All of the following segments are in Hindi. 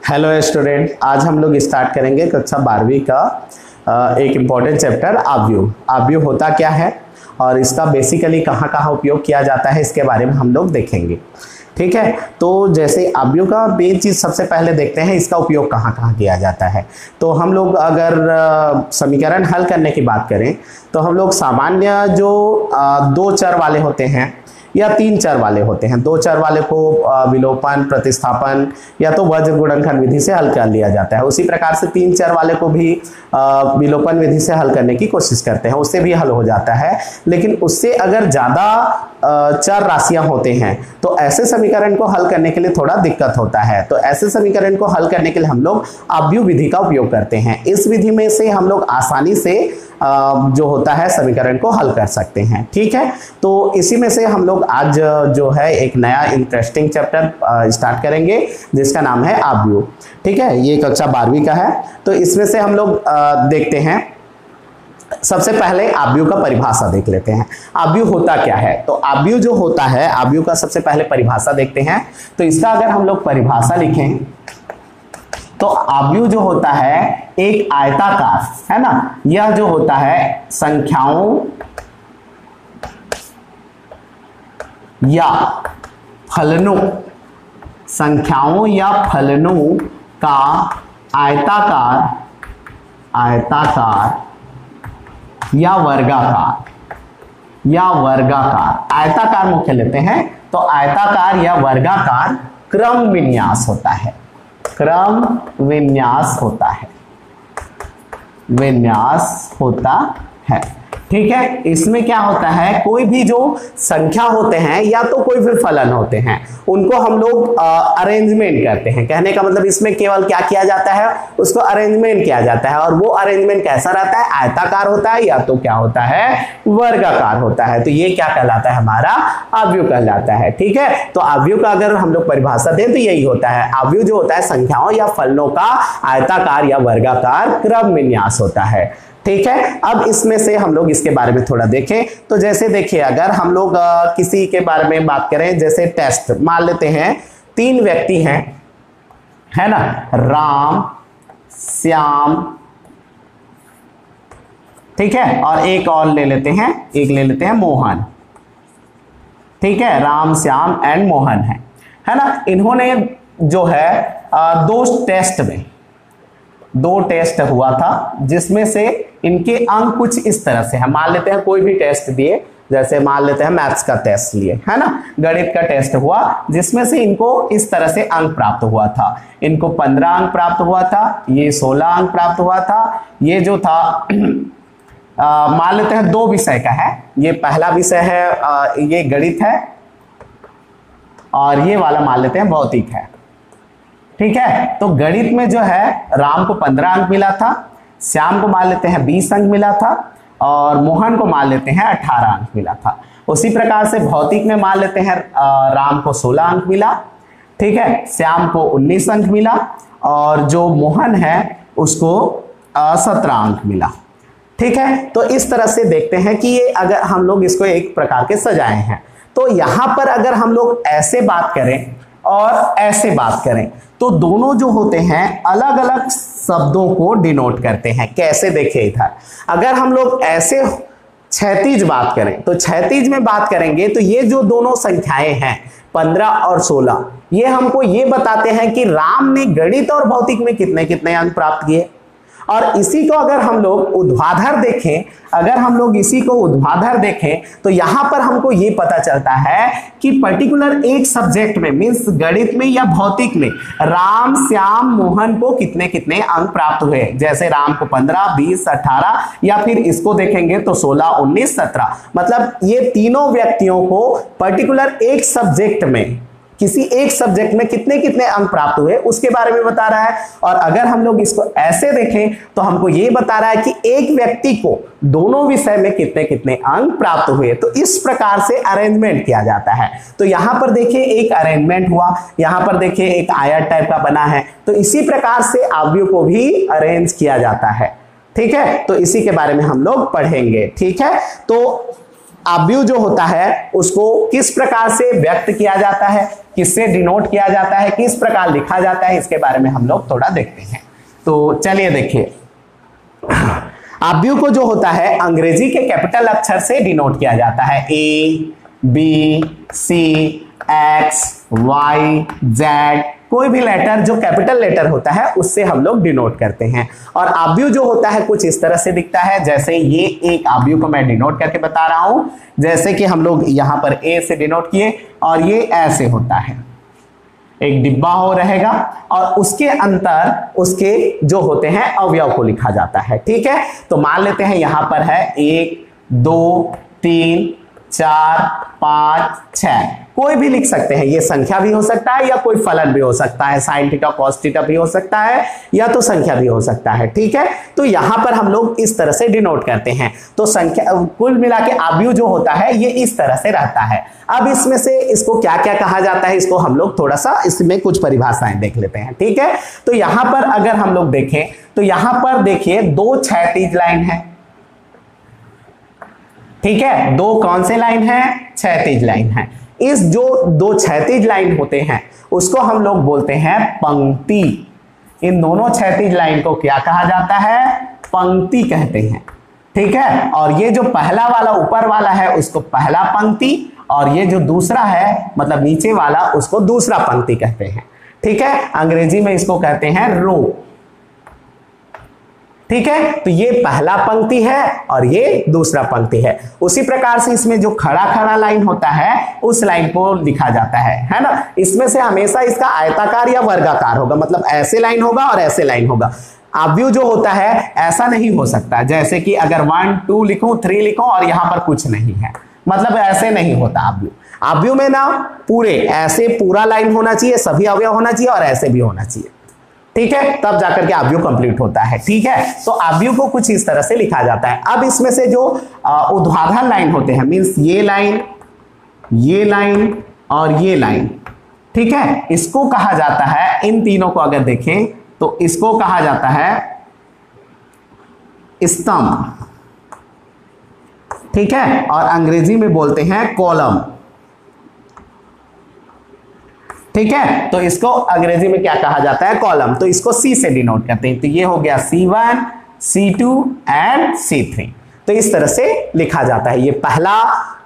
हेलो स्टूडेंट, आज हम लोग स्टार्ट करेंगे कक्षा 12वीं का एक इम्पॉर्टेंट चैप्टर आव्यूह। आव्यूह होता क्या है और इसका बेसिकली कहाँ कहाँ उपयोग किया जाता है इसके बारे में हम लोग देखेंगे। ठीक है, तो जैसे आव्यूह का मेन चीज़ सबसे पहले देखते हैं इसका उपयोग कहाँ कहाँ किया जाता है। तो हम लोग अगर समीकरण हल करने की बात करें तो हम लोग सामान्य जो दो चर वाले होते हैं या तीन चर वाले होते हैं, दो चर वाले को विलोपन, प्रतिस्थापन या तो वज्र गुणनखंड विधि से हल कर लिया जाता है। उसी प्रकार से तीन चर वाले को भी विलोपन विधि से हल करने की कोशिश करते हैं, उससे भी हल हो जाता है। लेकिन उससे अगर ज़्यादा चर राशियां होते हैं तो ऐसे समीकरण को हल करने के लिए थोड़ा दिक्कत होता है। तो ऐसे समीकरण को हल करने के लिए हम लोग आव्यूह विधि का उपयोग करते हैं। इस विधि में से हम लोग आसानी से जो होता है समीकरण को हल कर सकते हैं। ठीक है, तो इसी में से हम लोग आज जो है एक नया इंटरेस्टिंग चैप्टर स्टार्ट करेंगे जिसका नाम है आव्यूह। ठीक है, ये कक्षा 12वीं का है। तो इसमें से हम लोग देखते हैं, सबसे पहले आव्यूह का परिभाषा देख लेते हैं। आव्यूह होता क्या है? तो आव्यूह जो होता है, आव्यूह का सबसे पहले परिभाषा देखते हैं। तो इसका अगर हम लोग परिभाषा लिखें तो आव्यूह जो होता है एक आयताकार, है ना, यह जो होता है संख्याओं या फलनों, संख्याओं या फलनों का आयताकार या वर्गाकार, आयताकार मुख्य लेते हैं तो आयताकार या वर्गाकार क्रम विन्यास होता है, क्रम विन्यास होता है। ठीक है, इसमें क्या होता है, कोई भी जो संख्या होते हैं या तो कोई भी फलन होते हैं उनको हम लोग अरेंजमेंट करते हैं। कहने का मतलब इसमें केवल क्या किया जाता है, उसको अरेंजमेंट किया जाता है। और वो अरेंजमेंट कैसा रहता है, आयताकार होता है या तो क्या होता है, वर्गाकार होता है। तो ये क्या कहलाता है, हमारा आव्यूह कहलाता है। ठीक है, तो आव्यूह का अगर हम लोग परिभाषा दें तो यही होता है, आव्यूह जो होता है संख्याओं या फलनों का आयताकार या वर्गाकार क्रम विन्यास होता है। ठीक है, अब इसमें से हम लोग इसके बारे में थोड़ा देखें। तो जैसे देखिए, अगर हम लोग किसी के बारे में बात करें, जैसे टेस्ट मान लेते हैं, तीन व्यक्ति हैं, है ना, राम, श्याम, ठीक है, और एक और ले लेते हैं मोहन। ठीक है, राम, श्याम एंड मोहन है ना। इन्होंने जो है दो टेस्ट हुआ था जिसमें से इनके अंक कुछ इस तरह से है। मान लेते हैं कोई भी टेस्ट दिए, जैसे मान लेते हैं मैथ्स का टेस्ट लिए, है ना, गणित का टेस्ट हुआ जिसमें से इनको इस तरह से अंक प्राप्त हुआ था। इनको 15 अंक प्राप्त हुआ था, ये 16 अंक प्राप्त हुआ था। ये जो था मान लेते हैं दो विषय का है, ये पहला विषय है ये गणित है और ये वाला मान लेते हैं भौतिक है। ठीक है, तो गणित में जो है राम को 15 अंक मिला था, श्याम को मान लेते हैं 20 अंक मिला था और मोहन को मान लेते हैं 18 अंक मिला था। उसी प्रकार से भौतिक में मान लेते हैं राम को 16 अंक मिला, ठीक है, श्याम को 19 अंक मिला और जो मोहन है उसको 17 अंक मिला। ठीक है, तो इस तरह से देखते हैं कि ये अगर हम लोग इसको एक प्रकार के सजाए हैं, तो यहां पर अगर हम लोग ऐसे बात करें और ऐसे बात करें तो दोनों जो होते हैं अलग अलग शब्दों को डिनोट करते हैं। कैसे देखिए इधर, अगर हम लोग ऐसे क्षैतिज बात करें तो क्षैतिज में बात करेंगे तो ये जो दोनों संख्याएं हैं 15 और 16, ये हमको ये बताते हैं कि राम ने गणित और भौतिक में कितने कितने अंक प्राप्त किए। और इसी को अगर हम लोग ऊर्ध्वाधर देखें, तो यहां पर हमको ये पता चलता है कि पर्टिकुलर एक सब्जेक्ट में, मींस गणित में या भौतिक में, राम, श्याम, मोहन को कितने कितने अंक प्राप्त हुए। जैसे राम को 15, 20, 18 या फिर इसको देखेंगे तो 16, 19, 17, मतलब ये तीनों व्यक्तियों को पर्टिकुलर एक सब्जेक्ट में, किसी एक सब्जेक्ट में कितने कितने अंक प्राप्त हुए उसके बारे में बता रहा है। और अगर हम लोग इसको ऐसे देखें तो हमको ये बता रहा है कि एक व्यक्ति को दोनों विषय में कितने कितने अंक प्राप्त हुए। तो इस प्रकार से अरेंजमेंट किया जाता है। तो यहां पर देखिए एक अरेंजमेंट हुआ, यहां पर देखिए एक आयत टाइप का बना है। तो इसी प्रकार से आव्यूह को भी अरेंज किया जाता है। ठीक है, तो इसी के बारे में हम लोग पढ़ेंगे। ठीक है, तो आव्यूह जो होता है उसको किस प्रकार से व्यक्त किया जाता है, किससे डिनोट किया जाता है, किस प्रकार लिखा जाता है, इसके बारे में हम लोग थोड़ा देखते हैं। तो चलिए देखिए, आव्यूह को जो होता है अंग्रेजी के कैपिटल अक्षर से डिनोट किया जाता है। ए, बी, सी, एक्स, वाई, जेड, कोई भी लेटर जो कैपिटल लेटर होता है उससे हम लोग डिनोट करते हैं। और आव्यूह जो होता है कुछ इस तरह से दिखता है, जैसे ये एक आव्यूह को मैं डिनोट करके बता रहा हूं, जैसे कि हम लोग यहां पर ए से डिनोट किए और ये ऐसे होता है, एक डिब्बा हो रहेगा और उसके अंदर उसके जो होते हैं अवयव को लिखा जाता है। ठीक है, तो मान लेते हैं यहां पर है 1, 2, 3, 4, 5, 6, कोई भी लिख सकते हैं। ये संख्या भी हो सकता है या कोई फलन भी हो सकता है, साइन थीटा कॉस थीटा भी हो सकता है या तो संख्या भी हो सकता है। ठीक है, तो यहां पर हम लोग इस तरह से डिनोट करते हैं। तो संख्या कुल मिला के आव्यूह जो होता है ये इस तरह से रहता है। अब इसमें से इसको क्या क्या कहा जाता है, इसको हम लोग थोड़ा सा इसमें कुछ परिभाषाएं देख लेते हैं। ठीक है, तो यहां पर अगर हम लोग देखें तो यहां पर देखिए 2 क्षैतिज लाइन है। ठीक है, 2 कौन से लाइन है, क्षैतिज लाइन है। इस जो 2 क्षैतिज लाइन होते हैं उसको हम लोग बोलते हैं पंक्ति। इन दोनों क्षैतिज लाइन को क्या कहा जाता है, पंक्ति कहते हैं। ठीक है, और ये जो पहला वाला ऊपर वाला है उसको पहला पंक्ति और ये जो दूसरा है मतलब नीचे वाला उसको दूसरा पंक्ति कहते हैं। ठीक है, अंग्रेजी में इसको कहते हैं रो। ठीक है, तो ये पहला पंक्ति है और ये दूसरा पंक्ति है। उसी प्रकार से इसमें जो खड़ा खड़ा लाइन होता है उस लाइन को लिखा जाता है ना। इसमें से हमेशा इसका आयताकार या वर्गाकार होगा, मतलब ऐसे लाइन होगा और ऐसे लाइन होगा। आव्यूह जो होता है ऐसा नहीं हो सकता, जैसे कि अगर 1, 2 लिखूं, 3 लिखूं और यहां पर कुछ नहीं है, मतलब ऐसे नहीं होता आव्यूह। आव्यूह में ना पूरे ऐसे पूरा लाइन होना चाहिए, सभी अवयव होना चाहिए और ऐसे भी होना चाहिए। ठीक है, तब जाकर के आव्यूह कंप्लीट होता है। ठीक है, तो आव्यूह को कुछ इस तरह से लिखा जाता है। अब इसमें से जो ऊर्ध्वाधर लाइन होते हैं, मींस ये लाइन और ये लाइन, ठीक है, इसको कहा जाता है, इन तीनों को अगर देखें तो इसको कहा जाता है स्तंभ। ठीक है, और अंग्रेजी में बोलते हैं कॉलम। ठीक है, तो इसको अंग्रेजी में क्या कहा जाता है, कॉलम। तो इसको सी से डिनोट करते हैं। तो ये हो गया C1, C2 एंड C3। तो इस तरह से लिखा जाता है, ये पहला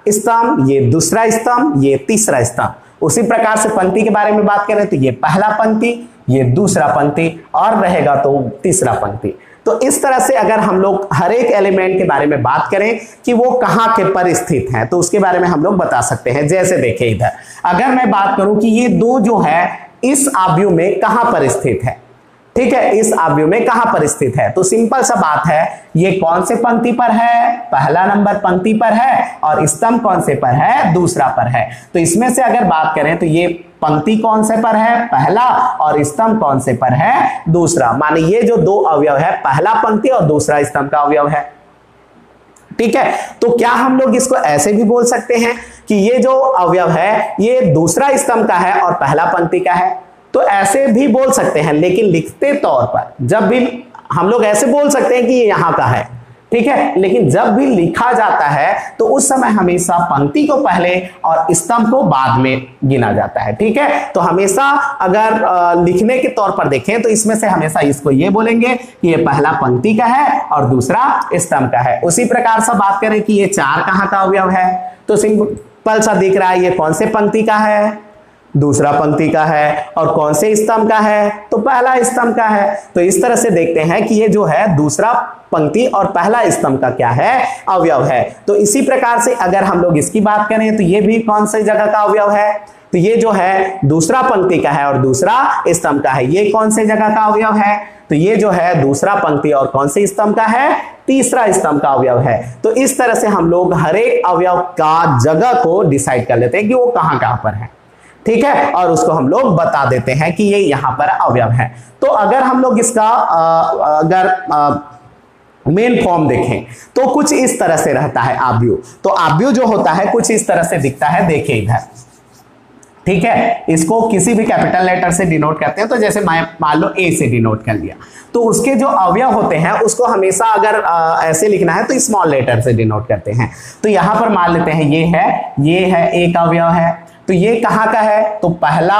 स्तंभ, ये दूसरा स्तंभ, ये तीसरा स्तंभ। उसी प्रकार से पंक्ति के बारे में बात करें तो ये पहला पंक्ति, ये दूसरा पंक्ति और रहेगा तो तीसरा पंक्ति। तो इस तरह से अगर हम लोग हर एक एलिमेंट के बारे में बात करें कि वो कहां के पर स्थित है तो उसके बारे में हम लोग बता सकते हैं। जैसे देखिए इधर अगर मैं बात करूं कि ये 2 जो है इस आव्यूह में कहां पर स्थित है, ठीक है, इस आव्यूह में कहां पर स्थित है, तो सिंपल सा बात है, ये कौन से पंक्ति पर है, पहला नंबर पंक्ति पर है और स्तंभ कौन से पर है, दूसरा पर है। तो इसमें से अगर बात करें तो ये पंक्ति कौन से पर है, पहला, और स्तंभ कौन से पर है, दूसरा। माने ये जो 2 अवयव है, पहला पंक्ति और दूसरा स्तंभ का अवयव है। ठीक है, तो क्या हम लोग इसको ऐसे भी बोल सकते हैं कि ये जो अवयव है ये दूसरा स्तंभ का है और पहला पंक्ति का है, तो ऐसे भी बोल सकते हैं। लेकिन लिखते तौर पर जब भी हम लोग ऐसे बोल सकते हैं कि ये यहां का है, ठीक है, लेकिन जब भी लिखा जाता है तो उस समय हमेशा पंक्ति को पहले और स्तंभ को बाद में गिना जाता है। ठीक है, तो हमेशा अगर लिखने के तौर पर देखें तो इसमें से हमेशा इसको ये बोलेंगे कि ये पहला पंक्ति का है और दूसरा स्तंभ का है। उसी प्रकार से बात करें कि ये 4 कहां का अवयव है, तो सिंपल सा दिख रहा है, ये कौन से पंक्ति का है, दूसरा पंक्ति का है, और कौन से स्तंभ का है, तो पहला स्तंभ का है। तो इस तरह से देखते हैं कि ये जो है दूसरा पंक्ति और पहला स्तंभ का क्या है, अवयव है। तो इसी प्रकार से अगर हम लोग इसकी बात करें तो ये भी कौन सी जगह का अवयव है, तो ये जो है दूसरा पंक्ति का है और दूसरा स्तंभ का है। ये कौन से जगह का अवयव है, तो ये जो है दूसरा पंक्ति और कौन से स्तंभ का है, तीसरा स्तंभ का अवयव है। तो इस तरह से हम लोग हर एक अवयव का जगह को डिसाइड कर लेते हैं कि वो कहां कहां पर है। ठीक है, और उसको हम लोग बता देते हैं कि ये यहां पर अवयव है। तो अगर हम लोग इसका अगर मेन फॉर्म देखें तो कुछ इस तरह से रहता है आव्यूह। तो आव्यूह जो होता है कुछ इस तरह से दिखता है, देखिए इधर। ठीक है, इसको किसी भी कैपिटल लेटर से डिनोट करते हैं, तो जैसे मैं मान लो ए से डिनोट कर लिया, तो उसके जो अवयव होते हैं उसको हमेशा अगर ऐसे लिखना है तो स्मॉल लेटर से डिनोट करते हैं। तो यहां पर मान लेते हैं ये है एक अवयव है, तो ये कहां का है, तो पहला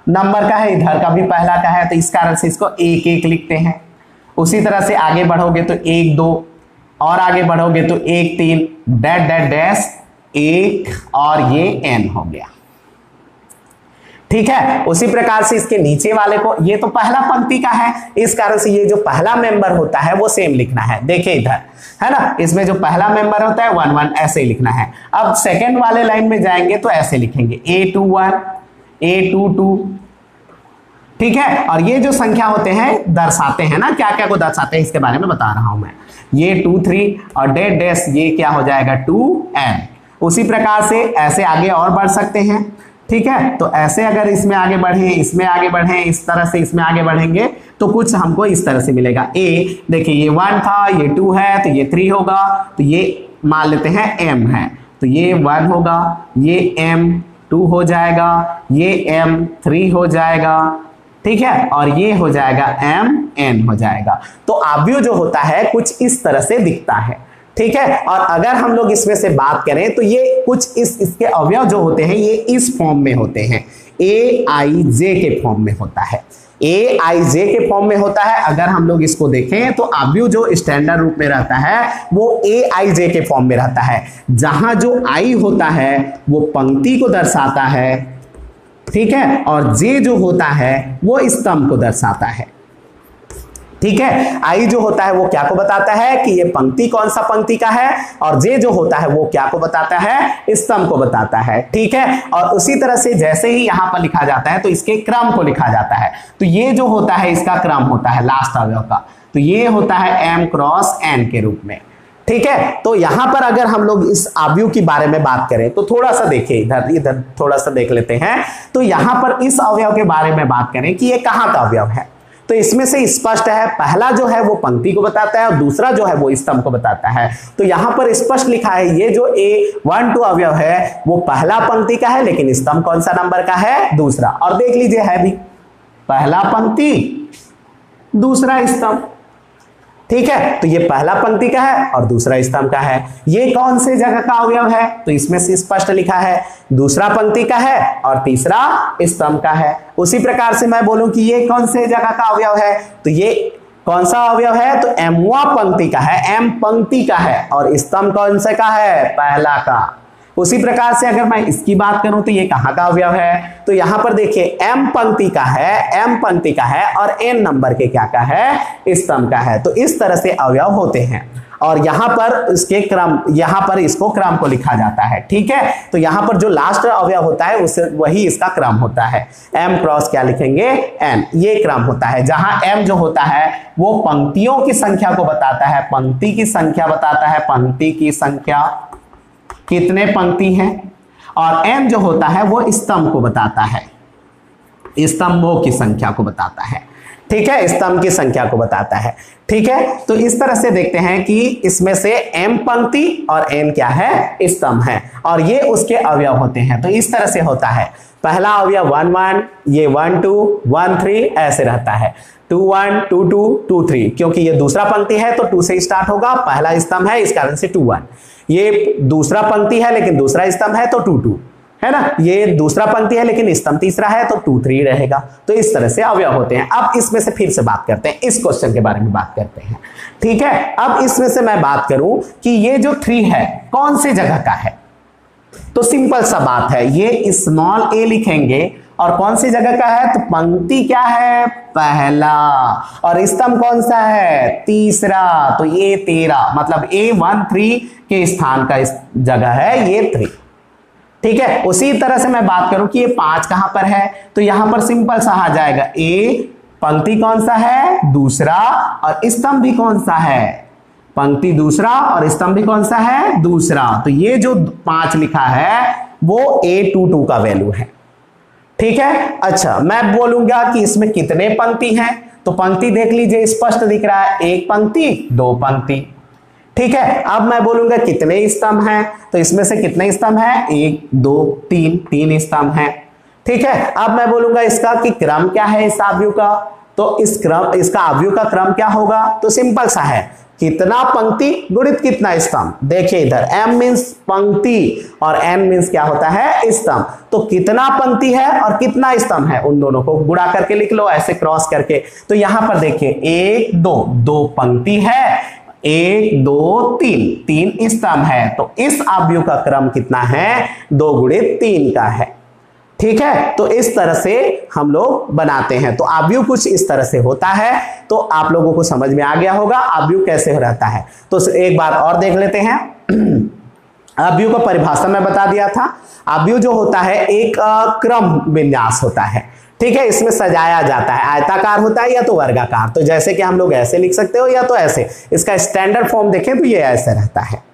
नंबर का है, इधर का भी पहला का है, तो इस कारण से इसको एक एक लिखते हैं। उसी तरह से आगे बढ़ोगे तो 1 2, और आगे बढ़ोगे तो 1 3 डैश डैश डैश 1, और ये n हो गया। ठीक है, उसी प्रकार से इसके नीचे वाले को, ये तो पहला पंक्ति का है, इस कारण से ये जो पहला मेंबर होता है वो सेम लिखना है। देखिए इधर है ना, इसमें जो पहला मेंबर होता है 1 1 ऐसे ही लिखना है। अब सेकंड वाले लाइन में जाएंगे तो ऐसे लिखेंगे A21 A22, ठीक है। और ये जो संख्या होते हैं दर्शाते हैं ना, क्या क्या को दर्शाते हैं इसके बारे में बता रहा हूं मैं। ये 2 3 और डैश डैश ये क्या हो जाएगा 2n। उसी प्रकार से ऐसे आगे और बढ़ सकते हैं, ठीक है। तो ऐसे अगर इसमें आगे बढ़े, इसमें आगे बढ़े, इस तरह से इसमें आगे बढ़ेंगे तो कुछ हमको इस तरह से मिलेगा। ए देखिए ये 1 था, ये 2 है, तो ये 3 होगा, तो ये मान लेते हैं m है, तो ये 1 होगा, ये m2 हो जाएगा, ये m3 हो जाएगा, ठीक है, और ये हो जाएगा mn हो जाएगा। तो अवयव जो होता है कुछ इस तरह से दिखता है, ठीक है। और अगर हम लोग इसमें से बात करें तो ये कुछ इसके अवयव जो होते हैं ये इस फॉर्म में होते हैं, ए आई जे के फॉर्म में होता है, ए आई जे के फॉर्म में होता है। अगर हम लोग इसको देखें तो अवयव जो स्टैंडर्ड रूप में रहता है वो ए आई जे के फॉर्म में रहता है, जहां जो आई होता है वो पंक्ति को दर्शाता है, ठीक है, और जे जो होता है वो स्तंभ को दर्शाता है, ठीक है। आई जो होता है वो क्या को बताता है कि ये पंक्ति कौन सा पंक्ति का है, और जे जो होता है वो क्या को बताता है, स्तंभ को बताता है, ठीक है। और उसी तरह से जैसे ही यहां पर लिखा जाता है तो इसके क्रम को लिखा जाता है, तो ये जो होता है इसका क्रम होता है लास्ट अवयव का, तो ये होता है m क्रॉस n के रूप में, ठीक है। तो यहां पर अगर हम लोग इस अवयव के बारे में बात करें तो थोड़ा सा देखिए, इधर थोड़ा सा देख लेते हैं। तो यहां पर इस अवयव के बारे में बात करें कि ये कहां का अवयव है, तो इसमें से स्पष्ट है, पहला जो है वो पंक्ति को बताता है और दूसरा जो है वो स्तंभ को बताता है। तो यहां पर स्पष्ट लिखा है ये जो A12 अवयव है वो पहला पंक्ति का है, लेकिन स्तंभ कौन सा नंबर का है, दूसरा। और देख लीजिए है भी पहला पंक्ति दूसरा स्तंभ, ठीक है। तो ये पहला पंक्ति का है और दूसरा स्तंभ का है। ये कौन से जगह का अवयव है, तो इसमें से स्पष्ट लिखा है दूसरा पंक्ति का है और तीसरा स्तंभ का है। उसी प्रकार से मैं बोलूं कि ये कौन से जगह का अवयव है, तो ये कौन सा अवयव है, तो m पंक्ति का है, m पंक्ति का है, और स्तंभ कौन से का है, पहला का। उसी प्रकार से अगर मैं इसकी बात करूं तो ये कहां का अवयव है, तो यहां पर देखिए m पंक्ति का है, m पंक्ति का है, और n नंबर के क्या का है, स्तंभ का है। तो इस तरह से अवयव होते हैं, और यहां पर इसके क्रम, यहां पर इसको क्रम को लिखा जाता है, ठीक है। तो यहां पर जो लास्ट अवयव होता है उससे वही इसका क्रम होता है, m क्रॉस क्या लिखेंगे, n, ये क्रम होता है, जहां m जो होता है वो पंक्तियों की संख्या को बताता है, पंक्ति की संख्या बताता है, पंक्ति की संख्या कितने पंक्ति हैं, और n जो होता है वो स्तंभ को बताता है, स्तंभों की संख्या को बताता है, ठीक है, स्तंभ की संख्या को बताता है, ठीक है। तो इस तरह से देखते हैं कि इसमें से m पंक्ति और n क्या है, स्तंभ है, और ये उसके अवयव होते हैं। तो इस तरह से होता है, पहला अवयव 1 1, ये 1 2 1 3 ऐसे रहता है, 2 1 2 2 2 3, क्योंकि ये दूसरा पंक्ति है तो 2 से स्टार्ट होगा, पहला स्तंभ है इस कारण से 2 1। ये दूसरा पंक्ति है लेकिन दूसरा स्तंभ है तो 2 2 है ना, ये दूसरा पंक्ति है लेकिन स्तंभ तीसरा है तो 2 3 रहेगा। तो इस तरह से अवयव होते हैं। अब इसमें से फिर से बात करते हैं, इस क्वेश्चन के बारे में बात करते हैं, ठीक है। अब इसमें से मैं बात करूं कि ये जो 3 है कौन सी जगह का है, तो सिंपल सा बात है, ये स्मॉल a लिखेंगे, और कौन सी जगह का है, तो पंक्ति क्या है, पहला, और स्तंभ कौन सा है, तीसरा, तो ये 13, मतलब A13 के स्थान का जगह है ये 3, ठीक है। उसी तरह से मैं बात करूं कि ये 5 कहां पर है, तो यहां पर सिंपल सा आ जाएगा, A पंक्ति कौन सा है, दूसरा, और स्तंभ भी कौन सा है, पंक्ति दूसरा और स्तंभ भी कौन सा है, दूसरा। तो ये जो 5 लिखा है वो A22 का वैल्यू है, ठीक है। अच्छा, मैं बोलूंगा कि इसमें कितने पंक्ति हैं, तो पंक्ति देख लीजिए स्पष्ट दिख रहा है, 1 पंक्ति 2 पंक्ति, ठीक है। अब मैं बोलूंगा कितने स्तंभ हैं, तो इसमें से कितने स्तंभ हैं, 1 2 3 3 स्तंभ हैं, ठीक है, अब मैं बोलूंगा इसका कि क्रम क्या है इस अवयव का, तो इसका अवयव का क्रम क्या होगा, तो सिंपल सा है, कितना पंक्ति गुणित कितना स्तंभ। देखिए इधर m मीन्स पंक्ति और n मीन्स क्या होता है, स्तंभ। तो कितना पंक्ति है और कितना स्तंभ है, उन दोनों को गुणा करके लिख लो ऐसे क्रॉस करके। तो यहां पर देखिए 1 2, 2 पंक्ति है, 1 2 3, 3 स्तंभ है। तो इस अवयव का क्रम कितना है, 2 गुणित 3 का है। ठीक है, तो इस तरह से हम लोग बनाते हैं। तो अवयव कुछ इस तरह से होता है, तो आप लोगों को समझ में आ गया होगा अवयव कैसे रहता है। तो एक बार और देख लेते हैं। अवयव का परिभाषा मैं बता दिया था। अवयव जो होता है एक क्रम विन्यास होता है। ठीक है, इसमें सजाया जाता है, आयताकार होता है या तो वर्गाकार। तो जैसे कि हम लोग ऐसे लिख सकते हो या तो ऐसे, इसका स्टैंडर्ड फॉर्म देखें तो ये ऐसे रहता है।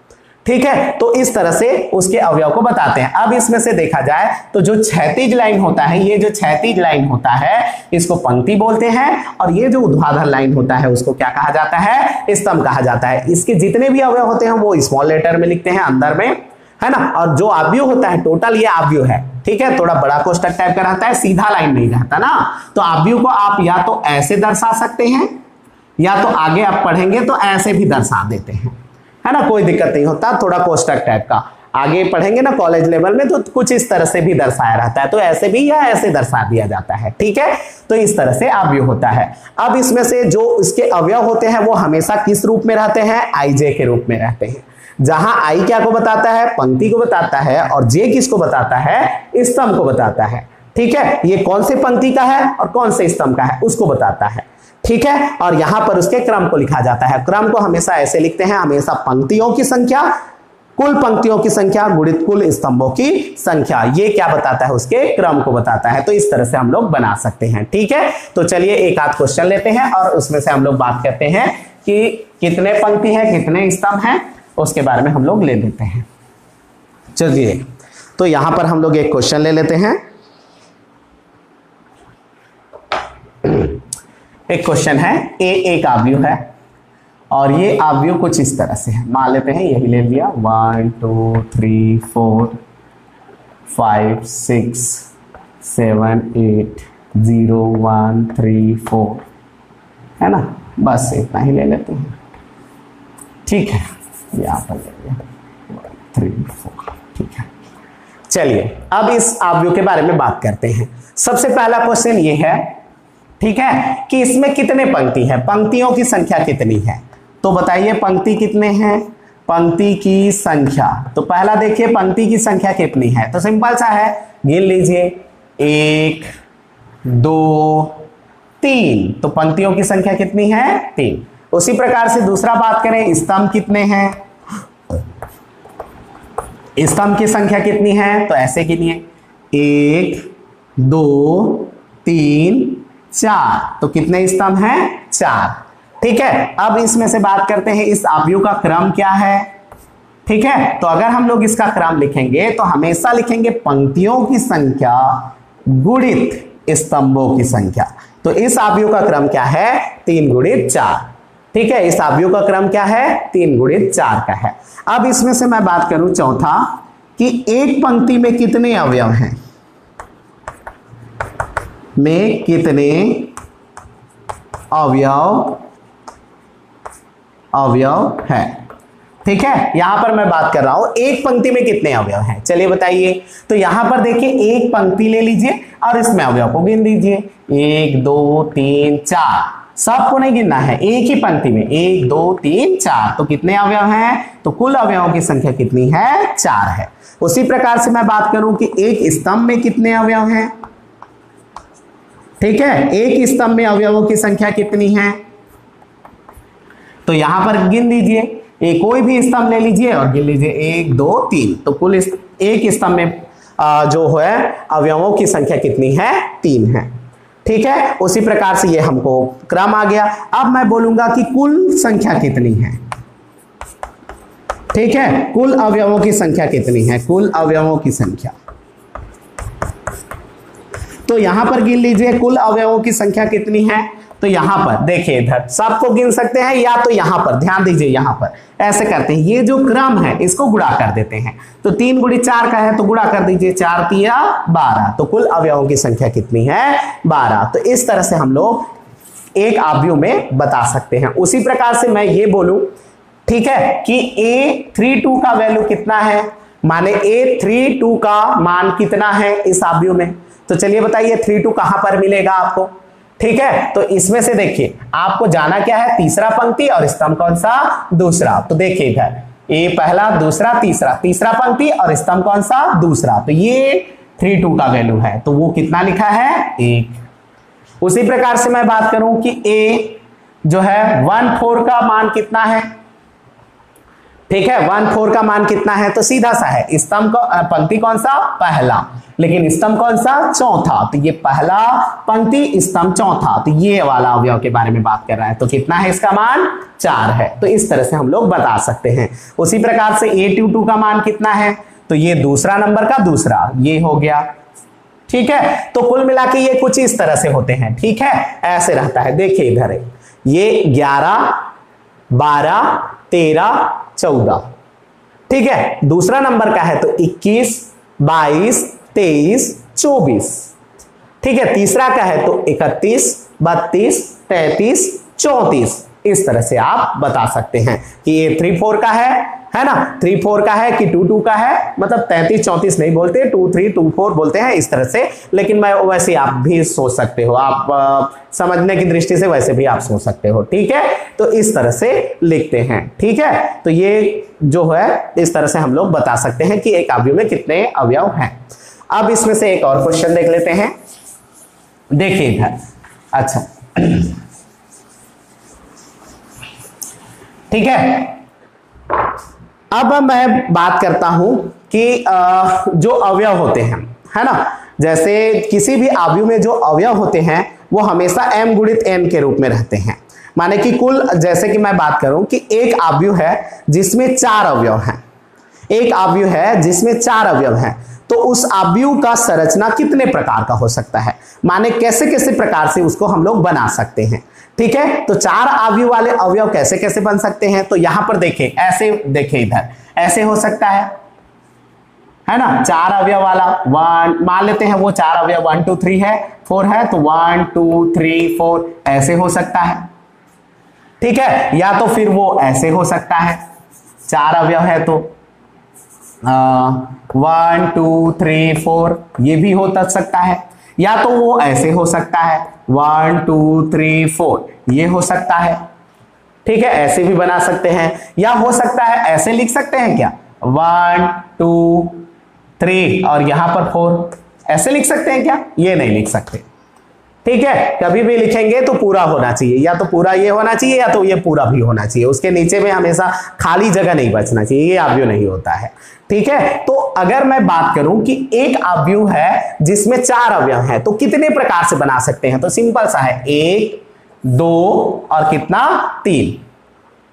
ठीक है, तो इस तरह से उसके अवयव को बताते हैं। अब इसमें से देखा जाए तो जो क्षैतिज लाइन होता है, ये जो क्षैतिज लाइन होता है इसको पंक्ति बोलते हैं, और ये जो ऊर्ध्वाधर लाइन होता है उसको क्या कहा जाता है, स्तंभ कहा जाता है। इसके जितने भी अवयव होते हैं वो स्मॉल लेटर में लिखते हैं अंदर में, है ना। और जो अवयव होता है टोटल ये अवयव है, ठीक है, थोड़ा बड़ा कोष्टक टाइप का रहता है, सीधा लाइन नहीं रहता ना। तो अवयव को आप या तो ऐसे दर्शा सकते हैं या तो आगे आप पढ़ेंगे तो ऐसे भी दर्शा देते हैं, है ना, कोई दिक्कत नहीं होता। थोड़ा कोष्टक टाइप का आगे पढ़ेंगे ना कॉलेज लेवल में तो कुछ इस तरह से भी दर्शाया रहता है, तो ऐसे भी या ऐसे दर्शा दिया जाता है। ठीक है, तो इस तरह से अवयव होता है। अब इसमें से जो इसके अवयव होते हैं वो हमेशा किस रूप में रहते हैं, आईजे के रूप में रहते हैं। जहां आई क्या को बताता है, पंक्ति को बताता है, और जे किसको बताता है, स्तंभ को बताता है। ठीक है, ये कौन से पंक्ति का है और कौन से स्तंभ का है उसको बताता है। ठीक है, और यहां पर उसके क्रम को लिखा जाता है। क्रम को हमेशा ऐसे लिखते हैं, हमेशा पंक्तियों की संख्या, कुल पंक्तियों की संख्या गुणित कुल स्तंभों की संख्या, ये क्या बताता है, उसके क्रम को बताता है। तो इस तरह से हम लोग बना सकते हैं। ठीक है, तो चलिए एक आध क्वेश्चन लेते हैं और उसमें से हम लोग बात करते हैं कि कितने पंक्ति है, कितने स्तंभ हैं, उसके बारे में हम लोग ले लेते हैं। चलिए, तो यहां पर हम लोग एक क्वेश्चन ले लेते हैं। एक क्वेश्चन है, एक अवयव है और ये अवयव कुछ इस तरह से है। मान लेते हैं यही ले लिया, 1 2 3 4 5 6 7 8 0 1 3 4, है ना, बस इतना ही ले लेते हैं। ठीक है, यहाँ पर ले लिया 3 4, ठीक है। चलिए अब इस अवयव के बारे में बात करते हैं। सबसे पहला क्वेश्चन ये है, ठीक है, कि इसमें कितने पंक्ति है, पंक्तियों की संख्या कितनी है। तो बताइए पंक्ति कितने हैं, पंक्ति की संख्या। तो पहला देखिए पंक्ति की संख्या कितनी है, तो सिंपल सा है, गिन लीजिए 1 2 3। तो पंक्तियों की संख्या कितनी है, 3। उसी प्रकार से दूसरा बात करें, स्तंभ कितने हैं, स्तंभ की संख्या कितनी है, तो ऐसे गिनिए 1 2 3 4। तो कितने स्तंभ हैं, 4। ठीक है, अब इसमें से बात करते हैं इस अवयव का क्रम क्या है। ठीक है, तो अगर हम लोग इसका क्रम लिखेंगे तो हमेशा लिखेंगे पंक्तियों की संख्या गुणित स्तंभों की संख्या। तो इस अवयव का क्रम क्या है, 3 गुणित 4। ठीक है, इस अवयव का क्रम क्या है, 3 गुणित 4 का है। अब इसमें से मैं बात करूं चौथा, कि एक पंक्ति में कितने अवयव हैं, में कितने अवयव है। ठीक है, यहां पर मैं बात कर रहा हूं एक पंक्ति में कितने अवयव हैं, चलिए बताइए। तो यहां पर देखिए एक पंक्ति ले लीजिए और इसमें अवयव को गिन दीजिए, 1 2 3 4। सबको नहीं गिनना है, एक ही पंक्ति में 1 2 3 4। तो कितने अवयव हैं, तो कुल अवयवों की संख्या कितनी है, 4 है। उसी प्रकार से मैं बात करूं कि एक स्तंभ में कितने अवयव हैं। ठीक है, एक स्तंभ में अवयवों की संख्या कितनी है, तो यहां पर गिन लीजिए, कोई भी स्तंभ ले लीजिए और गिन लीजिए 1 2 3। तो कुल एक स्तंभ में जो है अवयवों की संख्या कितनी है, 3 है। ठीक है, उसी प्रकार से ये हमको क्रम आ गया। अब मैं बोलूंगा कि कुल संख्या कितनी है। ठीक है, कुल अवयवों की संख्या कितनी है, कुल अवयवों की संख्या। तो यहां पर गिन लीजिए कुल अवयवों की संख्या कितनी है, तो यहां पर देखिए, इधर सबको गिन सकते हैं या तो यहां पर ध्यान दीजिए, यहां पर ऐसे करते हैं, ये जो क्रम है इसको गुणा कर देते हैं। तो 3 गुणी 4 का है तो गुणा कर दीजिए, 4 तिया 12, तो कुल अवयवों की संख्या कितनी है? 12। तो इस तरह से हम लोग एक अवयव में बता सकते हैं। उसी प्रकार से मैं ये बोलूं, ठीक है, कि A32 का वैल्यू कितना है, माने A32 का मान कितना है इस अवयव में। तो चलिए बताइए 32 कहां पर मिलेगा आपको? ठीक है, तो इसमें से देखिए आपको जाना क्या है, तीसरा पंक्ति और स्तंभ कौन सा? दूसरा। तो देखिए इधर ए पहला, दूसरा, तीसरा, तीसरा पंक्ति और स्तंभ कौन सा? दूसरा। तो ये 32 का वैल्यू है, तो वो कितना लिखा है? 1। उसी प्रकार से मैं बात करूं कि ए जो है 14 का मान कितना है, ठीक है, 14 का मान कितना है? तो सीधा सा है, स्तंभ का पंक्ति कौन सा? पहला, लेकिन स्तंभ कौन सा? चौथा। तो ये पहला पंक्ति, स्तंभ चौथा, तो ये वाला अवयव के बारे में बात कर रहा है। तो कितना है इसका मान? 4 है। तो इस तरह से हम लोग बता सकते हैं। उसी प्रकार से A22 का मान कितना है? तो ये दूसरा नंबर का दूसरा, ये हो गया, ठीक है। तो कुल मिला के ये कुछ इस तरह से होते हैं, ठीक है, ऐसे रहता है। देखिए इधर है, ये 11, 12, 13, 14, ठीक है। दूसरा नंबर का है तो 21, 22, 23, 24, ठीक है। तीसरा का है तो 31, 32, 33, 34। इस तरह से आप बता सकते हैं कि ये 3-4 का है ना, 3-4 का है कि 2-2 का है, मतलब 33-34 नहीं बोलते, 2-3-2-4 बोलते हैं इस तरह से। लेकिन मैं वैसे आप भी सोच सकते हो, आप समझने की दृष्टि से वैसे भी आप सोच सकते हो, ठीक है। तो इस तरह से लिखते हैं, ठीक है। तो ये जो है इस तरह से हम लोग बता सकते हैं कि एक अवयव में कितने अवयव हैं। अब इसमें से एक और क्वेश्चन देख लेते हैं। देखिए इधर, अच्छा, ठीक है। अब मैं बात करता हूं कि जो अवयव होते हैं, है ना, जैसे किसी भी अवयव में जो अवयव होते हैं वो हमेशा m गुणित n के रूप में रहते हैं। माने कि कुल, जैसे कि मैं बात करूं कि एक अवयव है जिसमें 4 अवयव हैं, एक अवयव है जिसमें 4 अवयव हैं, तो उस अवयव का संरचना कितने प्रकार का हो सकता है, माने कैसे कैसे प्रकार से उसको हम लोग बना सकते हैं, ठीक है। तो 4 अवयव वाले अवयव कैसे कैसे बन सकते हैं? तो यहां पर देखें, ऐसे देखें, इधर ऐसे हो सकता है ना, 4 अवयव वाला, 1 मान लेते हैं, वो 4 अवयव 1 2 3 है, 4 है, तो 1 2 3 4 ऐसे हो सकता है, ठीक है। या तो फिर वो ऐसे हो सकता है, 4 अवयव है तो 1 2 3 4 ये भी हो सकता है। या तो वो ऐसे हो सकता है, 1 2 3 4 ये हो सकता है, ठीक है, ऐसे भी बना सकते हैं। या हो सकता है ऐसे लिख सकते हैं क्या, 1 2 3 और यहां पर 4, ऐसे लिख सकते हैं क्या? ये नहीं लिख सकते, ठीक है। कभी भी लिखेंगे तो पूरा होना चाहिए, या तो पूरा ये होना चाहिए या तो ये पूरा भी होना चाहिए, उसके नीचे में हमेशा खाली जगह नहीं बचना चाहिए, ये अवयव नहीं होता है, ठीक है। तो अगर मैं बात करूं कि एक अवयव है जिसमें 4 अवयव हैं तो कितने प्रकार से बना सकते हैं? तो सिंपल सा है, 1 2 और कितना 3,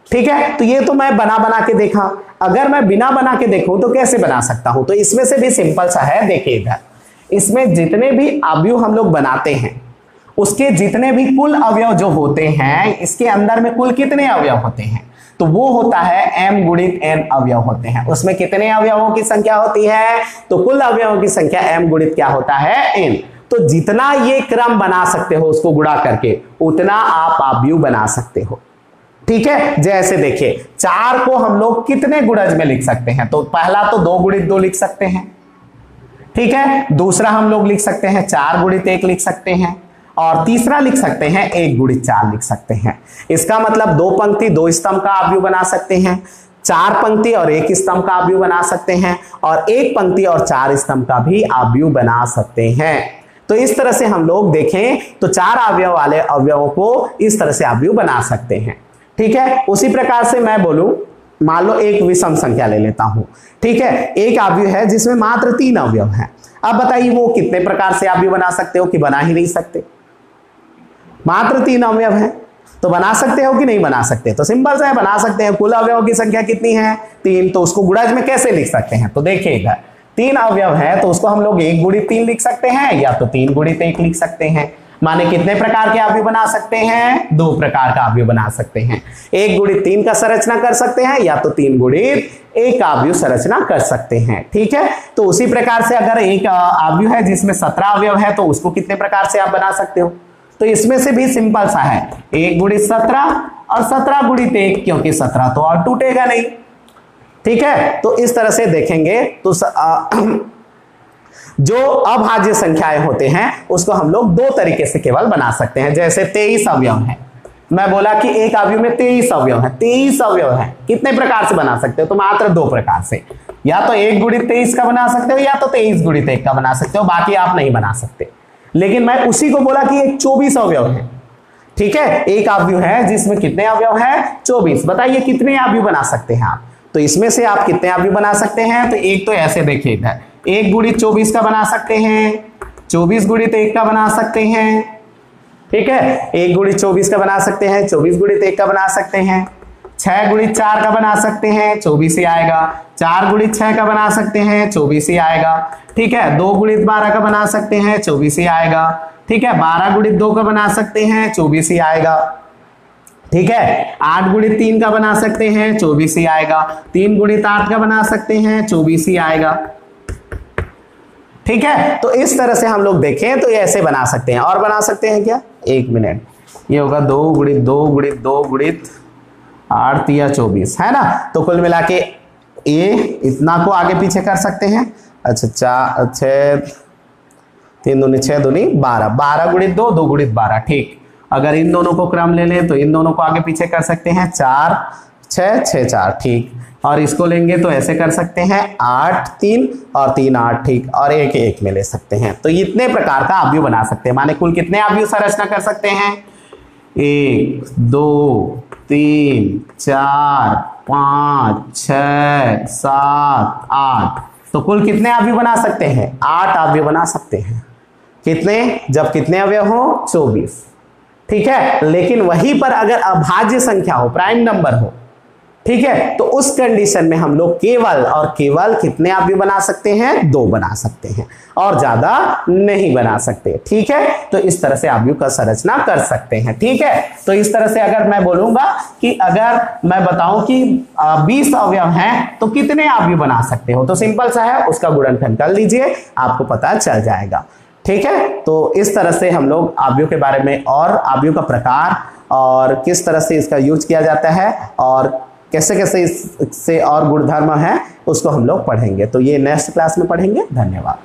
ठीक है। तो ये तो मैं बना के देखा, अगर मैं बिना बना के देखूं तो कैसे बना सकता हूं? तो इसमें से भी सिंपल सा है, देखिए इधर, इसमें जितने भी अवयव हम लोग बनाते हैं उसके जितने भी कुल अवयव जो होते हैं, इसके अंदर में कुल कितने अवयव होते हैं? तो वो होता है m गुणित n अवयव होते हैं। उसमें कितने अवयवों की संख्या होती है? तो कुल अवयवों की संख्या m गुणित क्या होता है? n। तो जितना ये क्रम बना सकते हो उसको गुणा करके, उतना आप अवयव बना सकते हो, ठीक है। जैसे देखिए, 4 को हम लोग कितने गुणज में लिख सकते हैं? तो पहला तो 2 गुणित 2 लिख सकते हैं, ठीक है। दूसरा हम लोग लिख सकते हैं 4 गुणित 1 लिख सकते हैं, और तीसरा लिख सकते हैं 1 गुणित 4 लिख सकते हैं। इसका मतलब 2 पंक्ति 2 स्तंभ का अवयव बना सकते हैं, 4 पंक्ति और 1 स्तंभ का अवयव बना सकते हैं, और 1 पंक्ति और 4 स्तंभ का भी अवयव बना सकते हैं। तो इस तरह से हम लोग देखें तो 4 अवयव वाले अवयवों को इस तरह से अवयव बना सकते हैं, ठीक है। उसी प्रकार से मैं बोलूं, मान लो एक विषम संख्या ले लेता हूं, ठीक है। एक अवयव है जिसमें मात्र 3 अवयव हैं। अब बताइए वो कितने प्रकार से अवयव बना सकते हो कि बना ही नहीं सकते? मात्र 3 अवयव हैं तो बना सकते हो कि नहीं बना सकते? तो सिंपल सा है, बना सकते हैं। कुल अवयवों की संख्या कितनी है? 3। तो उसको गुणज में कैसे लिख सकते हैं? तो देखिए इधर 3 अवयव है तो उसको हम लोग 1 गुणित 3 लिख सकते हैं, या तो 3 गुणित 1 लिख सकते हैं। माने कितने प्रकार के अवयव बना सकते हैं? 2 प्रकार का अवयव बना सकते हैं। 1 गुणित 3 का संरचना कर सकते हैं या तो 3 गुणित 1 अवयव संरचना कर सकते हैं। ठीक है, तो उसी प्रकार से अगर एक अवयव है जिसमें 17 अवयव है तो उसको कितने प्रकार से आप बना सकते हो? तो इसमें से भी सिंपल सा है, 1 गुणित 17 और 17 गुणित 1, क्योंकि 17 तो और टूटेगा नहीं। ठीक है, तो इस तरह से देखेंगे तो जो अभाज्य संख्याएं होते हैं उसको हम लोग 2 तरीके से केवल बना सकते हैं। जैसे 23 अवयव है, मैं बोला कि एक अवयव में 23 अवयव है, 23 अवयव है, कितने प्रकार से बना सकते हो? तो मात्र 2 प्रकार से, या तो 1 गुणित 23 का बना सकते हो या तो 23 गुणित 1 का बना सकते हो, बाकी आप नहीं बना सकते। लेकिन मैं उसी को बोला कि एक 24 अवयव है। ठीक है, एक अवयव है जिसमें कितने अवयव है? 24। बताइए कितने अवयव बना सकते हैं आप? तो इसमें से आप कितने अवयव बना सकते हैं? तो एक तो ऐसे देखिए इधर 1 गुणित 24 का बना सकते हैं, 24 गुणित 1 का बना सकते हैं। ठीक है, 1 गुणित 24 का बना सकते हैं, 24 गुणित 1 का बना सकते हैं, 6 गुणित 4 का बना सकते हैं, 24 ही आएगा। 4 गुणित 6 का बना सकते हैं, 24 ही आएगा। ठीक है, 2 गुणित 12 का बना सकते हैं, 24 ही आएगा। ठीक है, 12 गुणित 2 का बना सकते हैं, 24 ही आएगा। ठीक है, 8 गुणित 3 का बना सकते हैं, 24 ही आएगा। 3 गुणित 8 का बना सकते हैं, 24 ही आएगा। ठीक है, तो इस तरह से हम लोग देखें तो ये ऐसे बना सकते हैं। और बना सकते हैं क्या? 1 मिनट, ये होगा 2 गुणित 2 गुणित 2 गुणित 8 या 24, है ना? तो कुल मिला के ये इतना को आगे पीछे कर सकते हैं। अच्छा, 6 3 दूनी 6 दूनी 12, 12 गुणित 2 2 गुणित 12। ठीक, अगर इन दोनों को क्रम ले लें तो इन दोनों को आगे पीछे कर सकते हैं, 4 6 6 4। ठीक, और इसको लेंगे तो ऐसे कर सकते हैं 8 3 और 3 8। ठीक, और 1 1 में ले सकते हैं। तो इतने प्रकार का अवयव बना सकते हैं। माने कुल कितने अवयव संरचना कर सकते हैं? 1 2 3 4 5 6 7 8। तो कुल कितने अवयव बना सकते हैं? 8 अवयव बना सकते हैं। कितने? जब कितने अवयव हो? 24। ठीक है, लेकिन वहीं पर अगर अभाज्य संख्या हो, प्राइम नंबर हो, ठीक है, तो उस कंडीशन में हम लोग केवल और केवल कितने अवयव बना सकते हैं? 2 बना सकते हैं, और ज्यादा नहीं बना सकते। ठीक है, तो इस तरह से अवयव का संरचना कर सकते हैं। ठीक है, तो इस तरह से अगर मैं बोलूंगा कि अगर मैं बताऊं कि 20 अवयव हैं तो कितने अवयव बना सकते हो, तो सिंपल सा है, उसका गुणनफल कर लीजिए, आपको पता चल जाएगा। ठीक है, तो इस तरह से हम लोग अवयव के बारे में और अवयव का प्रकार और किस तरह से इसका यूज किया जाता है और कैसे कैसे इससे और गुणधर्म है उसको हम लोग पढ़ेंगे। तो ये नेक्स्ट क्लास में पढ़ेंगे। धन्यवाद।